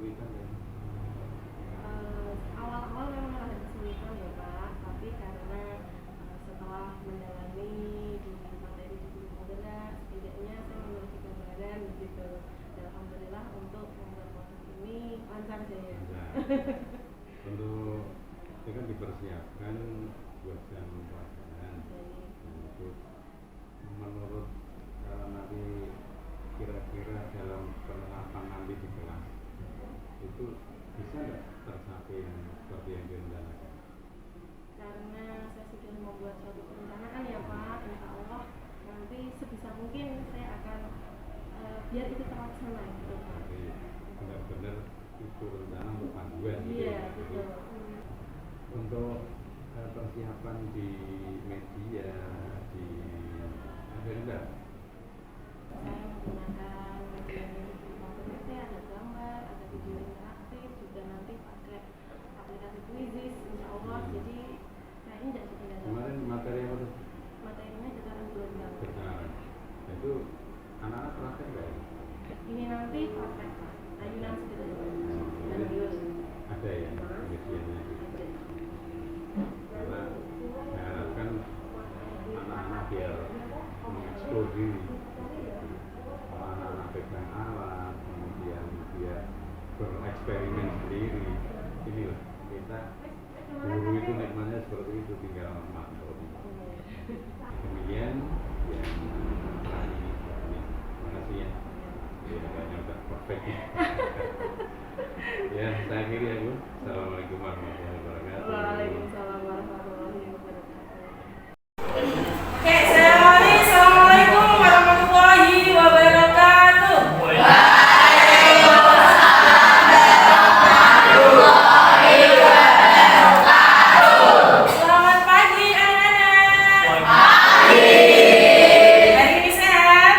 kesulitan ya? Awal-awal memang ada kesulitan ya Pak, tapi karena setelah mendalami di materi di guru moderat, setidaknya saya memiliki gambaran gitu. Dan alhamdulillah untuk membuat podcast ini lancar jaya. Untuk ini kan dipersiapkan buat jam pelajaran. Dan itu menurut nanti kira-kira dalam penerapan nanti di kelas itu bisa nggak tercapai seperti yang direncanakan? Karena saya sudah membuat suatu perencanaan ya Pak, insya Allah nanti sebisa mungkin saya akan biar itu terlaksana gitu Pak. Jadi benar-benar itu rencana untuk panduan gitu. Iya betul. Untuk persiapan di media di agenda Saya menggunakan media multimedia, ada gambar, ada video interaktif, juga nanti pakai aplikasi Quizizz, insya Allah. Jadi saya ini tidak sekedar kemarin materi apa tuh? materinya getaran gelombang. Getaran. Itu anak-anak praktek nggak ya? Ini nanti praktek Pak, ayunan seperti itu dan Jadi bius. ada ya medianya gitu. Karena saya harapkan anak-anak biar mengeksplor diri. Kalau anak-anak pegang alat, kemudian dia bereksperimen sendiri. Inilah kita guru itu nikmatnya seperti itu, tinggal mantau. Demikian yang hari ini. Terima kasih ya. Ya, banyak udah perfect. Ya, saya akhiri ya Bu. Assalamualaikum warahmatullahi wabarakatuh. Waalaikumsalam warahmatullahi wabarakatuh. Oke, saya Wali. Assalamualaikum warahmatullahi wabarakatuh. Selamat pagi anak-anak. Hari ini sehat?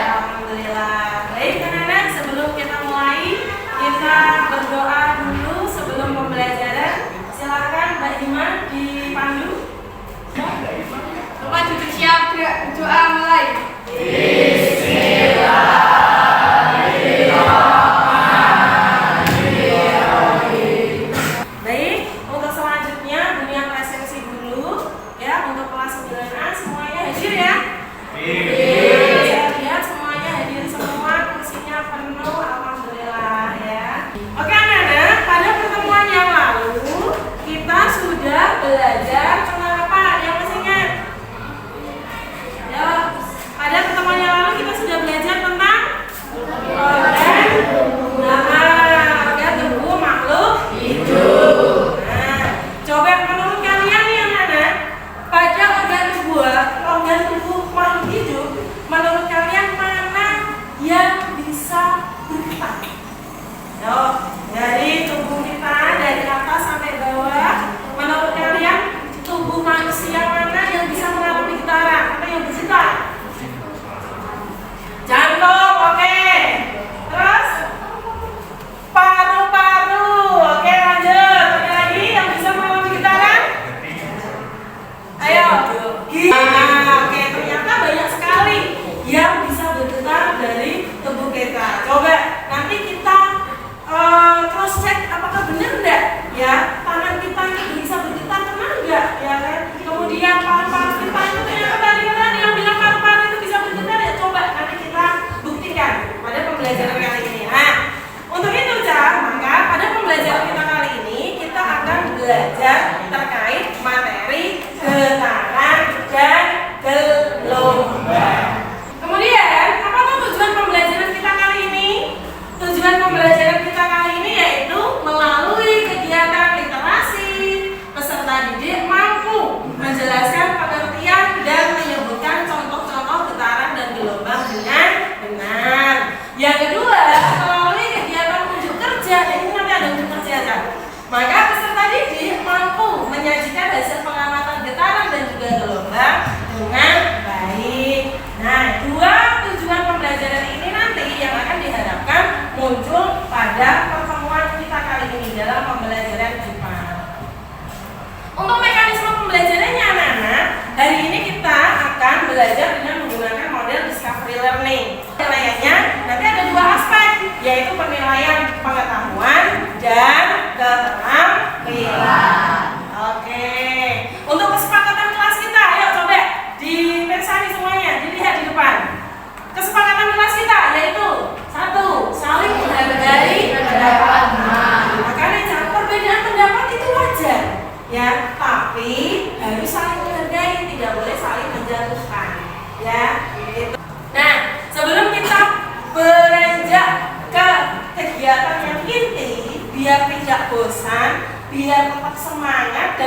Alhamdulillah. Baik anak-anak, sebelum kita mulai, kita berdoa dulu sebelum pembelajaran.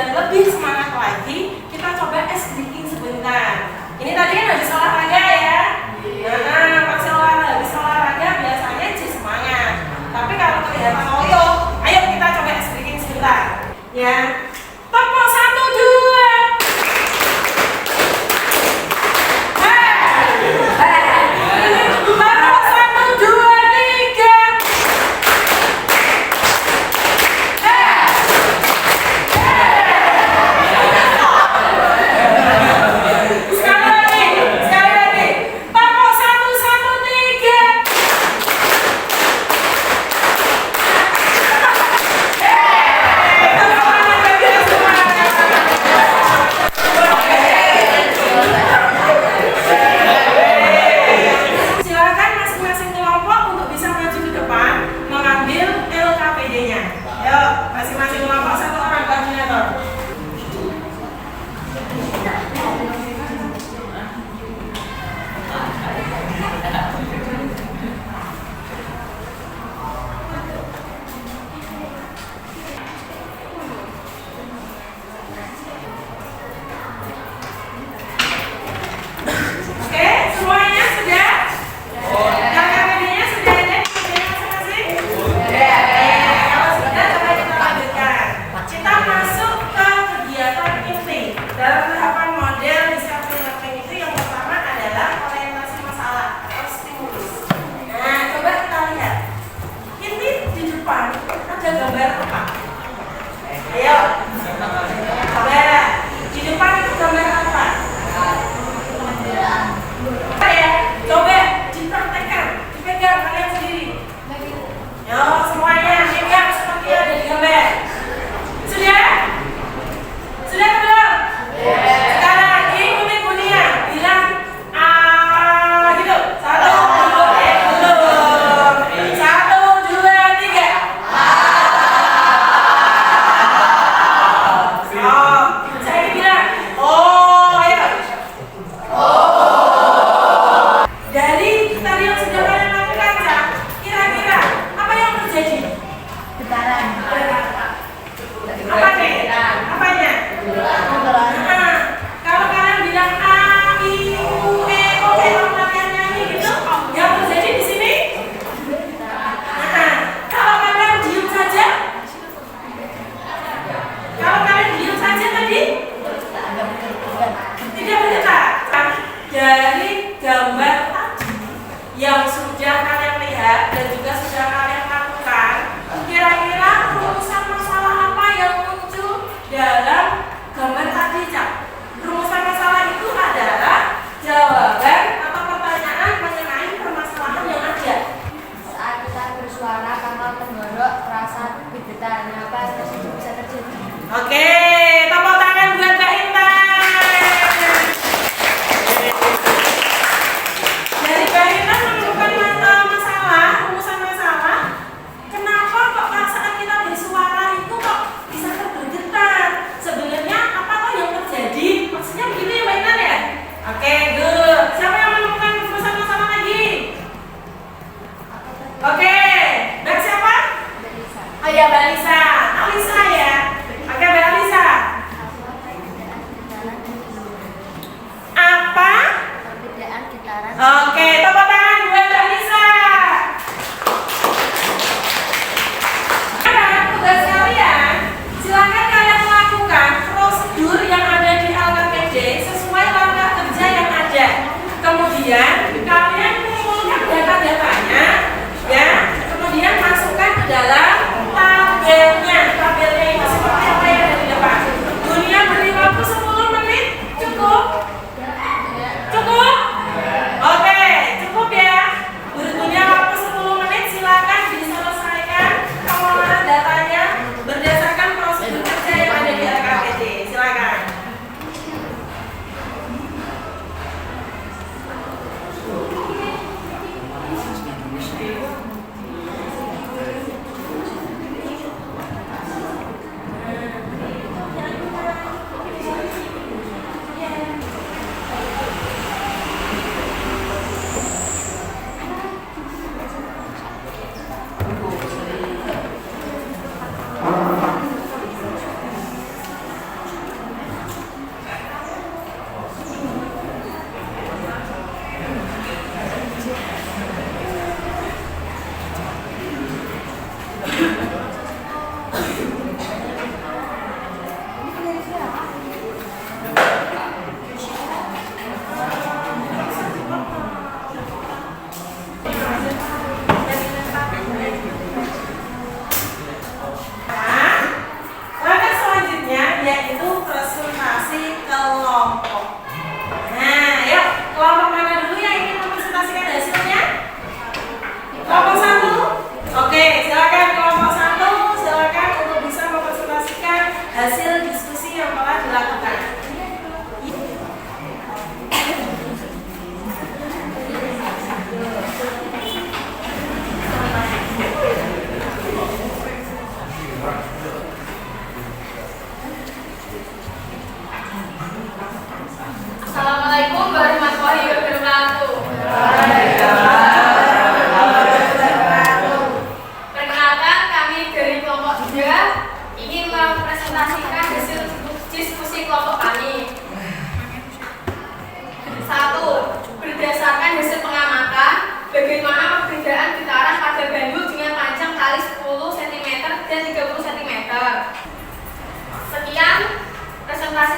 biar lebih semangat lagi, kita coba ice breaking sebentar. Ini tadi kan habis olahraga ya. Nah, pas habis olahraga biasanya jadi semangat. Tapi kalau kelihatan loyo, ayo kita coba ice breaking sebentar. Ya. Tepuk 1, 2. Oke, tepuk tangan buat Mbak Intan. Dari Mbak Intan menemukan masalah, rumusan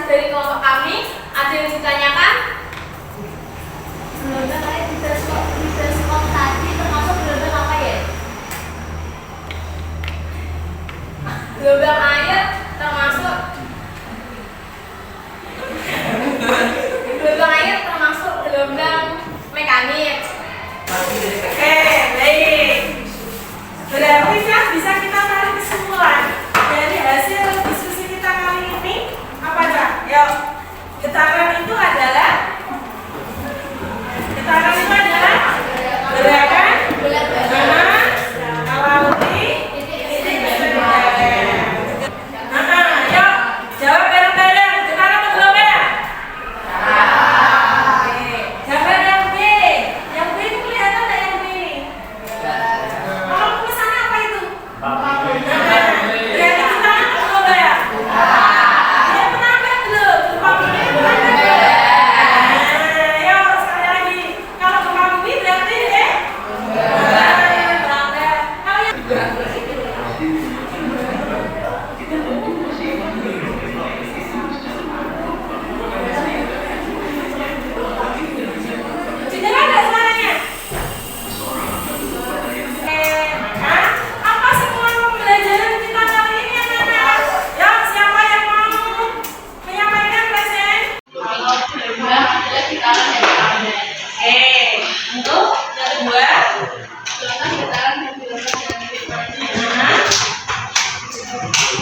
dari kelompok kami ada yang ditanyakan? Gelombang air di teleskop tadi termasuk gelombang apa ya? Gelombang air termasuk gelombang mekanik. Oke, baik. Berarti kan bisa kita tarik kesimpulan dari hasil diskusi kita kali ini apa Cak? Yuk, getaran itu adalah gerakan mana melalui titik bergerak. Yuk jawab bareng-bareng. Getaran atau gelombang? Oke. Gambar yang B. Yang B itu kelihatan nggak yang B? Kalau tulisannya apa itu? Berarti getaran atau gelombang? Dia menambah belum? Gempa bumi menambah. Ayo sekali lagi. Kalau gempa bumi berarti menambah. Kalau yang Dengar nggak suaranya? Apa semua pembelajaran kita kali ini anak-anak? Yuk, siapa yang mau menyampaikan present? Kalau gelombang adalah getaran dari air. Untuk yang kedua, Contoh getaran dan gelombang yang frekuensi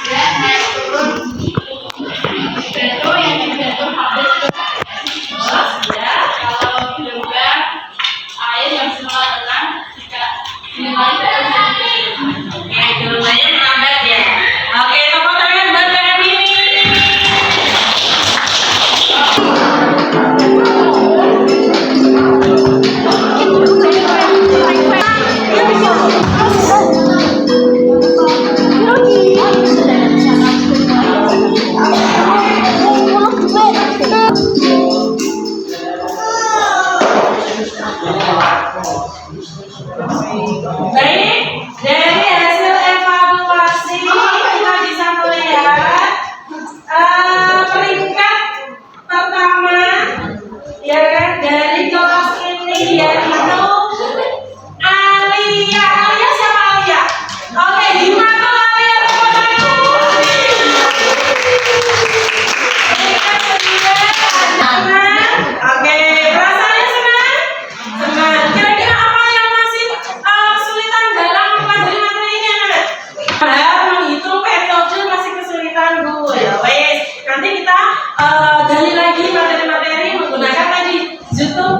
berat naik turun dibantu yang dibantu hampir ya. Kalau gelombang air yang semula tenang jika dimulai dari oke, gelombangnya menambah ya. Oke, tepuk tangan buat Kak ini. Baik, dari hasil evaluasi kita bisa melihat peringkat pertama ya kan dari kelas ini yaitu Alia. Alia siapa Alia? Oke, di mana Alia? Tepuk tangan. Peringkat kedua senang. Oke, rasanya senang? Senang. Kira-kira apa yang masih kesulitan dalam mempelajari materi ini anak? Menghitung periode masih kesulitan Bu. Ya wes, nanti kita gali lagi materi-materi menggunakan tadi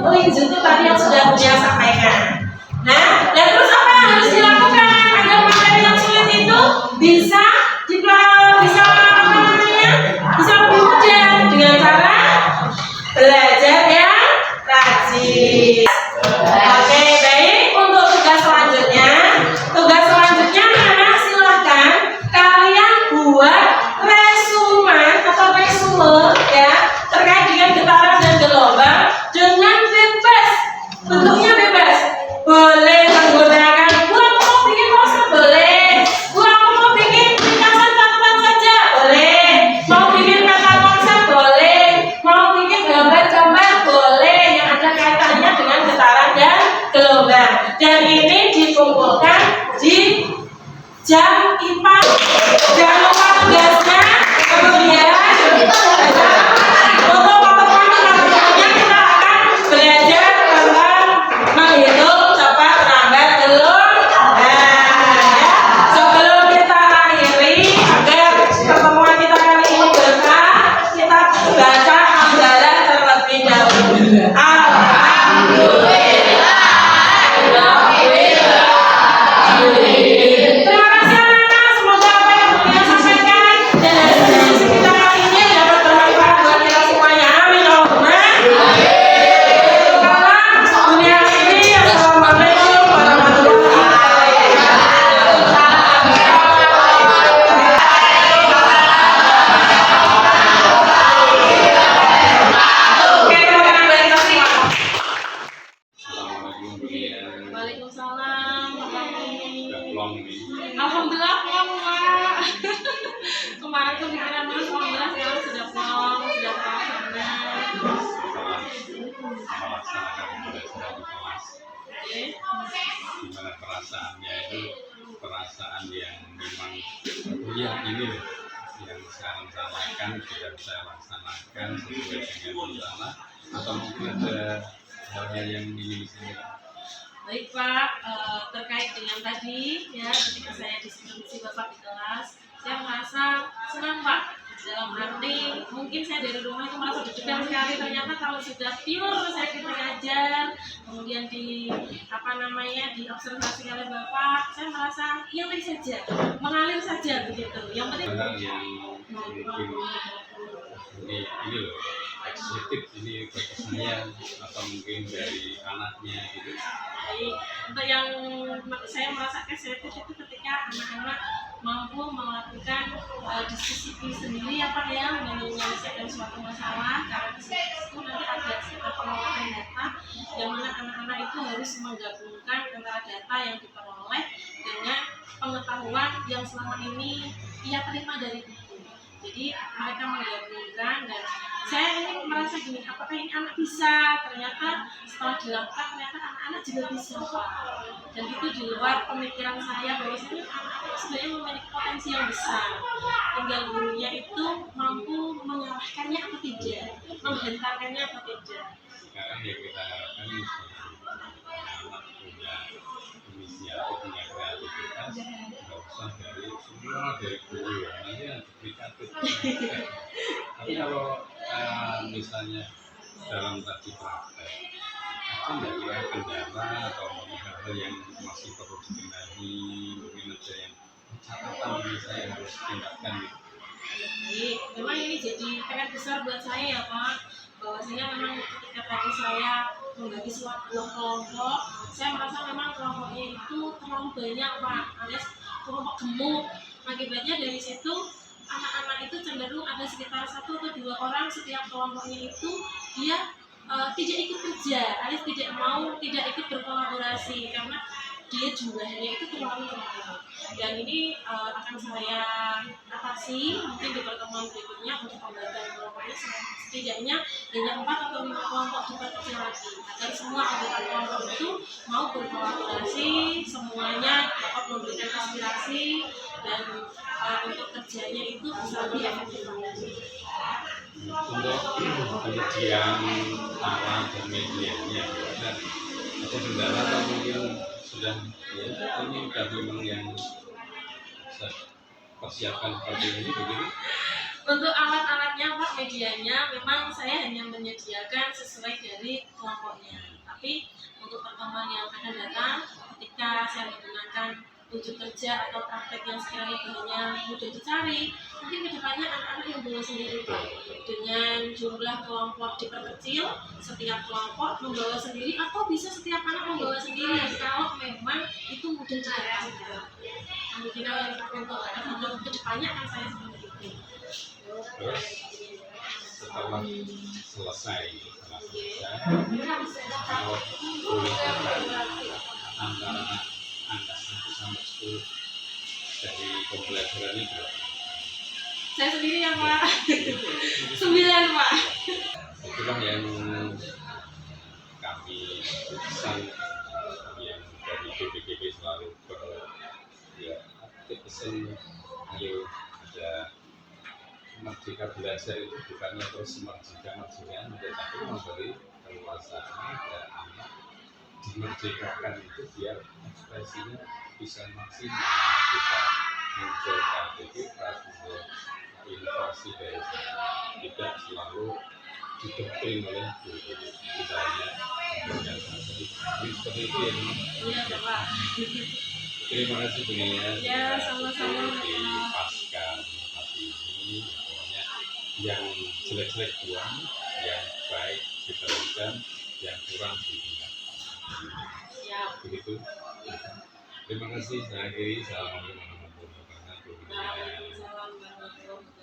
link YouTube tadi yang sudah Buya sampaikan. Nah, dan terus apa yang harus dilakukan agar materi yang sulit itu bisa lebih mudah dengan cara belajar yang rajin. Oke, baik. Untuk tugas selanjutnya anak silakan kalian buat resumen ya terkait dengan getaran dan gelombang dengan bebas, bentuknya bebas. Boleh menggunakan aku mau bikin poster boleh, aku mau bikin ringkasan catatan saja boleh, mau bikin peta konsep boleh, mau bikin gambar-gambar boleh yang ada kaitannya dengan getaran dan gelombang. Dan ini dikumpulkan di jam IPA. Jangan lupa tugasnya, kemudian untuk waktu-waktu kita akan belajar tentang menghitung cepat lambat gelombang. Ya. Sebelum kita akhiri agar pertemuan kita kali ini berkah, kita baca anggaran terlebih dahulu. Alhamdulillah. Terima kasih anak. melaksanakan pembelajaran di kelas. Gimana perasaannya itu, perasaan yang memang ya ini loh yang saya rencanakan tidak saya laksanakan sesuai dengan rencana, atau mungkin ada hal-hal yang ingin saya. Baik Pak, terkait dengan tadi ya ketika saya diskusi Bapak di kelas, saya merasa senang Pak. Dalam arti mungkin saya dari rumah itu merasa deg-degan sekali, ternyata kalau sudah pure saya mengajar, kemudian diobservasi oleh Bapak, saya merasa nyaman saja, mengalir saja begitu. Yang penting Hal yang mungkin ini loh eksekutif ini kepesannya atau mungkin dari anaknya gitu. baik. Untuk yang saya merasa eksekutif itu ketika anak-anak mampu melakukan diskusi sendiri ya Pak ya, menyelesaikan suatu masalah, karena di situ nanti ada pengolahan data yang mana anak-anak itu harus menggabungkan antara data yang diperoleh dengan pengetahuan yang selama ini ia terima dari buku. Jadi mereka menggabungkan, dan saya ini merasa gini, apakah ini anak bisa? Ternyata setelah dilakukan ternyata anak-anak juga bisa Pak. Dan itu di luar pemikiran saya bahwasanya anak-anak sebenarnya memiliki potensi yang besar. Tinggal gurunya itu mampu mengarahkannya atau tidak, menghentarkannya atau tidak. Sekarang yang kita harapkan anak punya inisiatif, punya kreativitas, nggak usah dari semua dari guru ya, nanti yang duplikatif. Tapi kalau misalnya dalam tadi praktek, ada nggak kira kendala atau hal-hal yang masih perlu dibenahi, mungkin ada yang catatan yang saya harus tingkatkan gitu. Jadi memang ini jadi PR besar buat saya ya Pak, bahwasanya memang ketika tadi saya membagi suatu kelompok, saya merasa memang kelompoknya itu terlalu banyak Pak, alias kelompok gemuk. Akibatnya dari situ anak-anak itu cenderung ada sekitar 1 atau 2 orang setiap kelompoknya itu dia tidak ikut kerja, alias tidak ikut berkolaborasi karena dia jumlahnya itu terlalu banyak. Dan ini akan saya atasi mungkin di pertemuan berikutnya untuk pembagian kelompoknya, setidaknya hanya 4 atau 5 kelompok diperkecil lagi agar semua anggota kelompok itu mau berkolaborasi, semuanya dapat memberikan aspirasi dan untuk kerjanya itu bisa lebih efektif lagi. Untuk penyediaan alat dan medianya ada kendala atau mungkin sudah ya ini udah memang yang bisa persiapkan seperti ini begini. Untuk alat-alatnya Pak, medianya memang saya hanya menyediakan sesuai dari kelompoknya. Tapi untuk pertemuan yang akan datang, ketika saya menggunakan wujud kerja atau praktek yang sekiranya bahannya mudah dicari, mungkin kedepannya anak-anak yang bawa sendiri Pak, dengan jumlah kelompok diperkecil, setiap kelompok membawa sendiri atau bisa setiap anak membawa sendiri kalau memang itu mudah didapatkan. Mungkin untuk kedepannya akan saya seperti itu. Terus setelah selesai kalau boleh antara angka 1 sampai 10 dari pembelajaran itu Saya sendiri ya Pak. 9 Pak. itulah yang kami pesan yang dari BPKB selalu pesan ayo ada merdeka belajar itu bukannya terus merdeka tetapi memberi keleluasaan ke anak, dimerdekakan itu biar ekspresinya bisa maksimal, bisa muncul kreativitas, muncul inovasi dari tidak selalu didoktrin oleh guru. Misalnya seperti itu ya teman. Iya Pak. Terima kasih Bunia Ya, sama-sama. di pasca hati ini, pokoknya yang jelek-jelek buang, yang baik diteruskan, yang kurang ditinggal. Siap. Begitu. Terima kasih. Saya akhiri. Assalamualaikum warahmatullahi wabarakatuh. Waalaikumsalam warahmatullahi wabarakatuh.